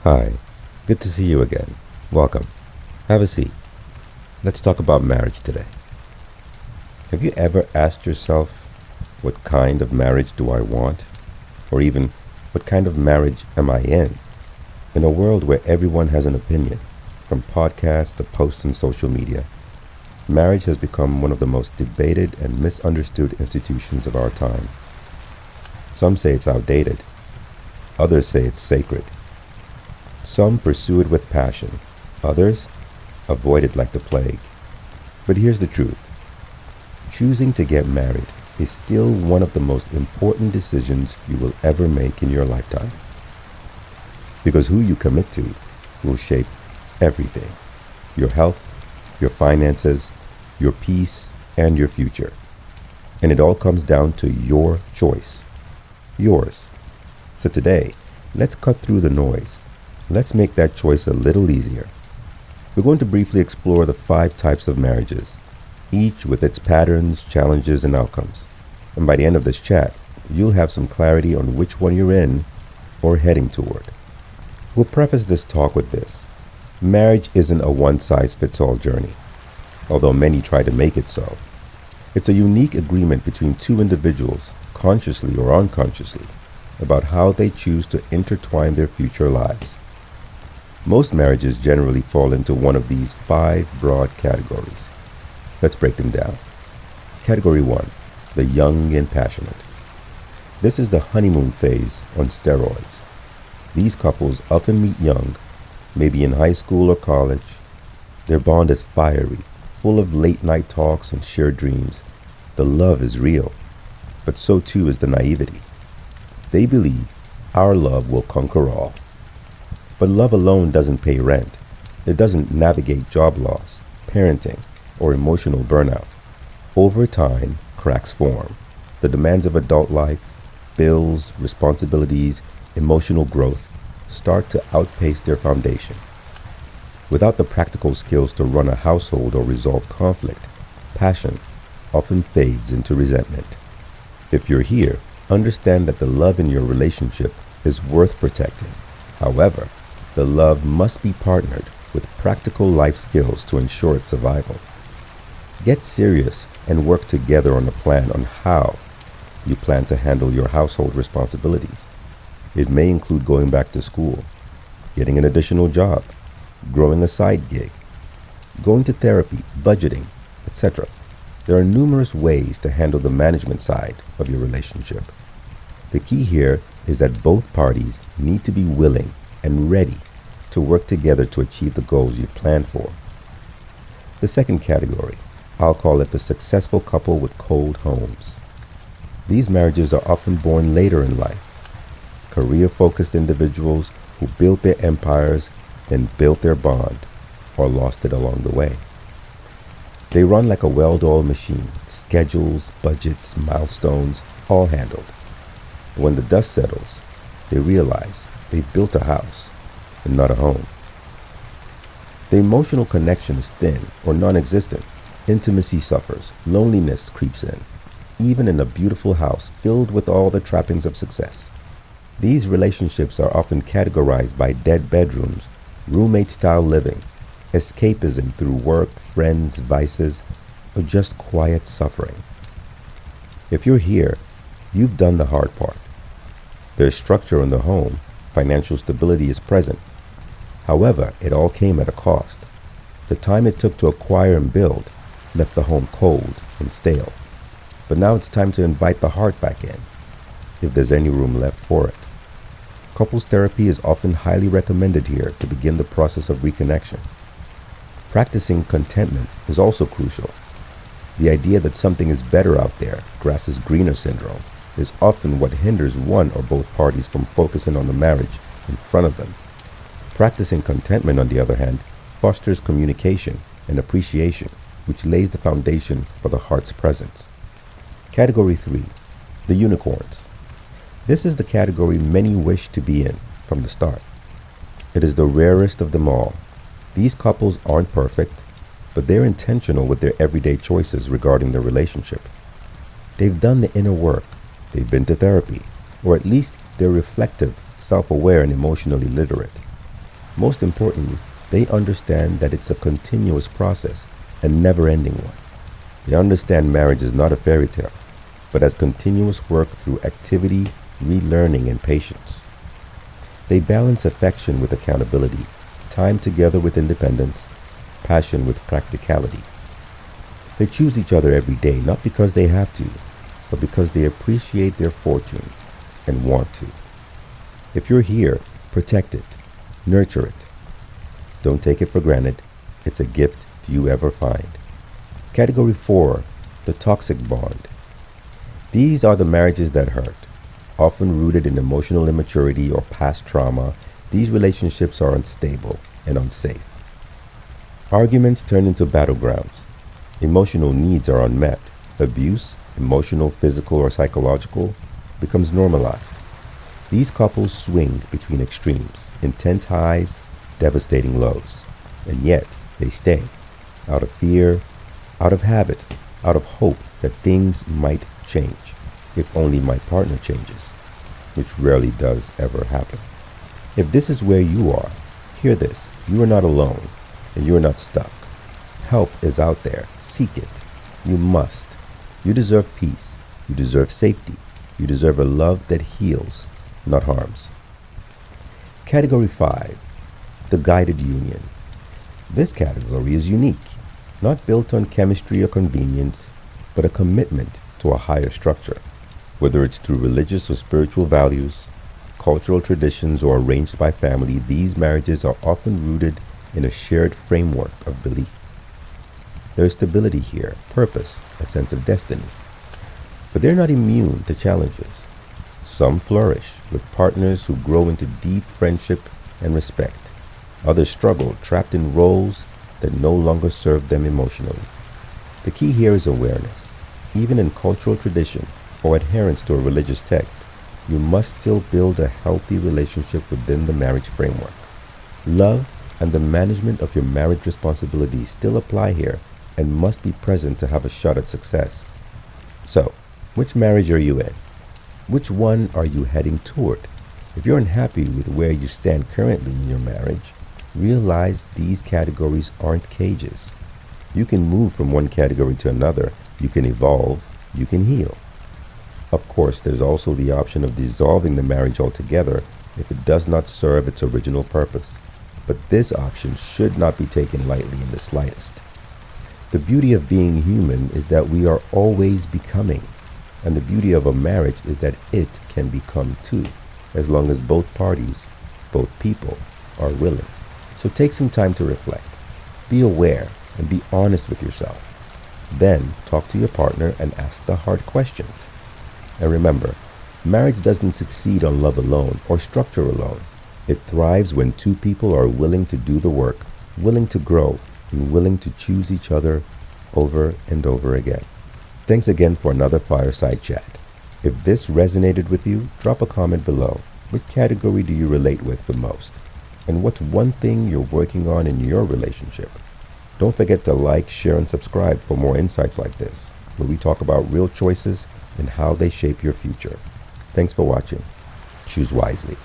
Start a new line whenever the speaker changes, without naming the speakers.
Hi, good to see you again. Welcome. Have a seat. Let's talk about marriage today. Have you ever asked yourself, what kind of marriage do I want? Or even, what kind of marriage am I in? In a world where everyone has an opinion, from podcasts to posts on social media, marriage has become one of the most debated and misunderstood institutions of our time. Some say it's outdated. Others say it's sacred. Some pursue it with passion. Others avoid it like the plague. But here's the truth. Choosing to get married is still one of the most important decisions you will ever make in your lifetime. Because who you commit to will shape everything. Your health, your finances, your peace, and your future. And it all comes down to your choice. Yours. So today, let's cut through the noise. Let's make that choice a little easier. We're going to briefly explore the 5 types of marriages, each with its patterns, challenges, and outcomes. And by the end of this chat, you'll have some clarity on which one you're in or heading toward. We'll preface this talk with this. Marriage isn't a one-size-fits-all journey, although many try to make it so. It's a unique agreement between two individuals, consciously or unconsciously, about how they choose to intertwine their future lives. Most marriages generally fall into one of these 5 broad categories. Let's break them down. Category 1, the young and passionate. This is the honeymoon phase on steroids. These couples often meet young, maybe in high school or college. Their bond is fiery, full of late-night talks and shared dreams. The love is real, but so too is the naivety. They believe our love will conquer all. But love alone doesn't pay rent. It doesn't navigate job loss, parenting, or emotional burnout. Over time, cracks form. The demands of adult life, bills, responsibilities, emotional growth start to outpace their foundation. Without the practical skills to run a household or resolve conflict, passion often fades into resentment. If you're here, understand that the love in your relationship is worth protecting. However, the love must be partnered with practical life skills to ensure its survival. Get serious and work together on a plan on how you plan to handle your household responsibilities. It may include going back to school, getting an additional job, growing a side gig, going to therapy, budgeting, etc. There are numerous ways to handle the management side of your relationship. The key here is that both parties need to be willing and ready to work together to achieve the goals you've planned for. The second category, I'll call it the successful couple with cold homes. These marriages are often born later in life. Career-focused individuals who built their empires, then built their bond, or lost it along the way. They run like a well-oiled machine, schedules, budgets, milestones, all handled. When the dust settles, they realize they built a house and not a home. The emotional connection is thin or non-existent. Intimacy suffers, loneliness creeps in, even in a beautiful house filled with all the trappings of success. These relationships are often categorized by dead bedrooms, roommate-style living, escapism through work, friends, vices, or just quiet suffering. If you're here, you've done the hard part. There's structure in the home, financial stability is present. However, it all came at a cost. The time it took to acquire and build left the home cold and stale. But now it's time to invite the heart back in, if there's any room left for it. Couples therapy is often highly recommended here to begin the process of reconnection. Practicing contentment is also crucial. The idea that something is better out there, grass is greener syndrome, is often what hinders one or both parties from focusing on the marriage in front of them. Practicing contentment, on the other hand, fosters communication and appreciation, which lays the foundation for the heart's presence. Category 3, the unicorns. This is the category many wish to be in from the start. It is the rarest of them all. These couples aren't perfect, but they're intentional with their everyday choices regarding their relationship. They've done the inner work, they've been to therapy, or at least they're reflective, self-aware, and emotionally literate. Most importantly, they understand that it's a continuous process, a never-ending one. They understand marriage is not a fairy tale, but as continuous work through activity, relearning, and patience. They balance affection with accountability, time together with independence, passion with practicality. They choose each other every day, not because they have to, but because they appreciate their fortune and want to. If you're here, protect it, nurture it. Don't take it for granted. It's a gift few ever find. Category 4, the toxic bond. These are the marriages that hurt. Often rooted in emotional immaturity or past trauma, these relationships are unstable and unsafe. Arguments turn into battlegrounds. Emotional needs are unmet. Abuse, emotional, physical, or psychological, becomes normalized. These couples swing between extremes, intense highs, devastating lows, and yet they stay, out of fear, out of habit, out of hope that things might change, if only my partner changes, which rarely does ever happen. If this is where you are, hear this: you are not alone, and you are not stuck. Help is out there. Seek it. You must. You deserve peace. You deserve safety. You deserve a love that heals, not harms. Category 5, the guided union. This category is unique, not built on chemistry or convenience, but a commitment to a higher structure. Whether it's through religious or spiritual values, cultural traditions, or arranged by family, these marriages are often rooted in a shared framework of belief. There is stability here, purpose, a sense of destiny. But they're not immune to challenges. Some flourish with partners who grow into deep friendship and respect. Others struggle, trapped in roles that no longer serve them emotionally. The key here is awareness. Even in cultural tradition or adherence to a religious text, you must still build a healthy relationship within the marriage framework. Love and the management of your marriage responsibilities still apply here and must be present to have a shot at success. So, which marriage are you in? Which one are you heading toward? If you're unhappy with where you stand currently in your marriage, realize these categories aren't cages. You can move from one category to another. You can evolve. You can heal. Of course, there's also the option of dissolving the marriage altogether if it does not serve its original purpose. But this option should not be taken lightly in the slightest. The beauty of being human is that we are always becoming, and the beauty of a marriage is that it can become too, as long as both parties, both people, are willing. So take some time to reflect. Be aware and be honest with yourself. Then talk to your partner and ask the hard questions. And remember, marriage doesn't succeed on love alone or structure alone. It thrives when two people are willing to do the work, willing to grow, and willing to choose each other over and over again. Thanks again for another Fireside Chat. If this resonated with you, drop a comment below. Which category do you relate with the most? And what's one thing you're working on in your relationship? Don't forget to like, share, and subscribe for more insights like this, where we talk about real choices and how they shape your future. Thanks for watching. Choose wisely.